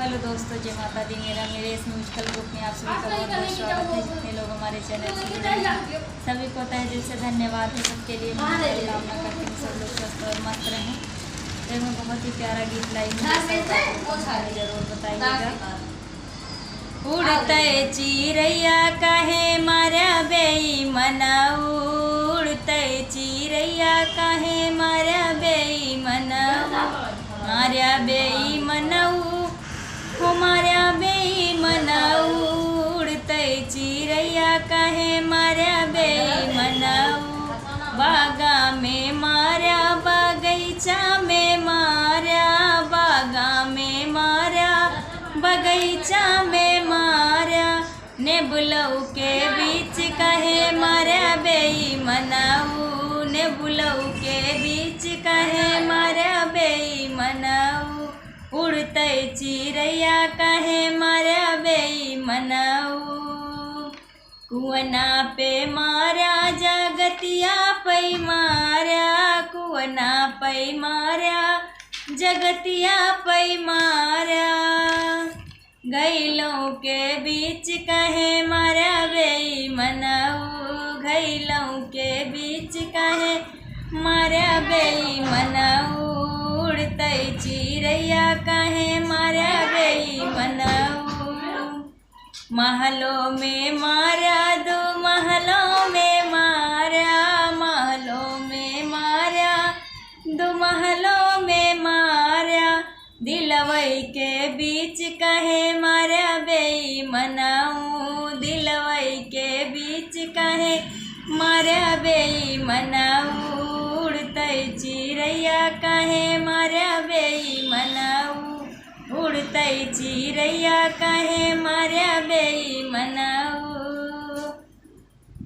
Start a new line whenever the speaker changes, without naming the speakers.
Hello दोस्तों, जय माता दी। मेरे इस म्यूजिकल ग्रुप में आप सभी का बहुत बहुत स्वागत है। जितने लोग हमारे चैनल से जुड़े हैं सभी को तहे दिल से धन्यवाद है। सबके लिए मैं कामना करती हूँ सब लोग स्वस्थ और मस्त रहें। तो मैं बहुत ही प्यारा गीत लाई हूँ, जरूर बताइएगा। उड़ते चिड़ैया काहे मारा बेईमना, उड़ते चिड़ैया काहे मारा बेईमना, मारा बेईमनऊ हो मारा बेईमनऊ, उड़ते चिड़ैया काहे मारा बेईमनऊ, बागा में मारा बगीचा में मारा, बागा में मारा बगीचा में मारा, नेबुलऊ के बीच कहे मारा बेईमनऊ, नेबुलऊ के बीच कहे मारा बेईमनऊ, उड़ते चिड़ैया कहे मारा बेईमनऊ, कुआना पे मारा जगतिया पे मारा, कुआना पे मारा जगतिया पे मारा, घैलों के बीच कहे मारा बेईमनऊ, घैलों के बीच कहे मारा बेईमनऊ, उड़ते चिड़ैया कहे मारा बेईमनऊ, महलों में मारा दो महलों में मारा, महलों में मारा दो महलों में मारा, दिलवई के बीच कहे मारा बेईमनऊ, दिलवई के बीच कहे मारा बेईमनऊ, उड़ते चिड़ैया कहे मारा बेईमनऊ, उड़ते चिड़ैया कहे मारा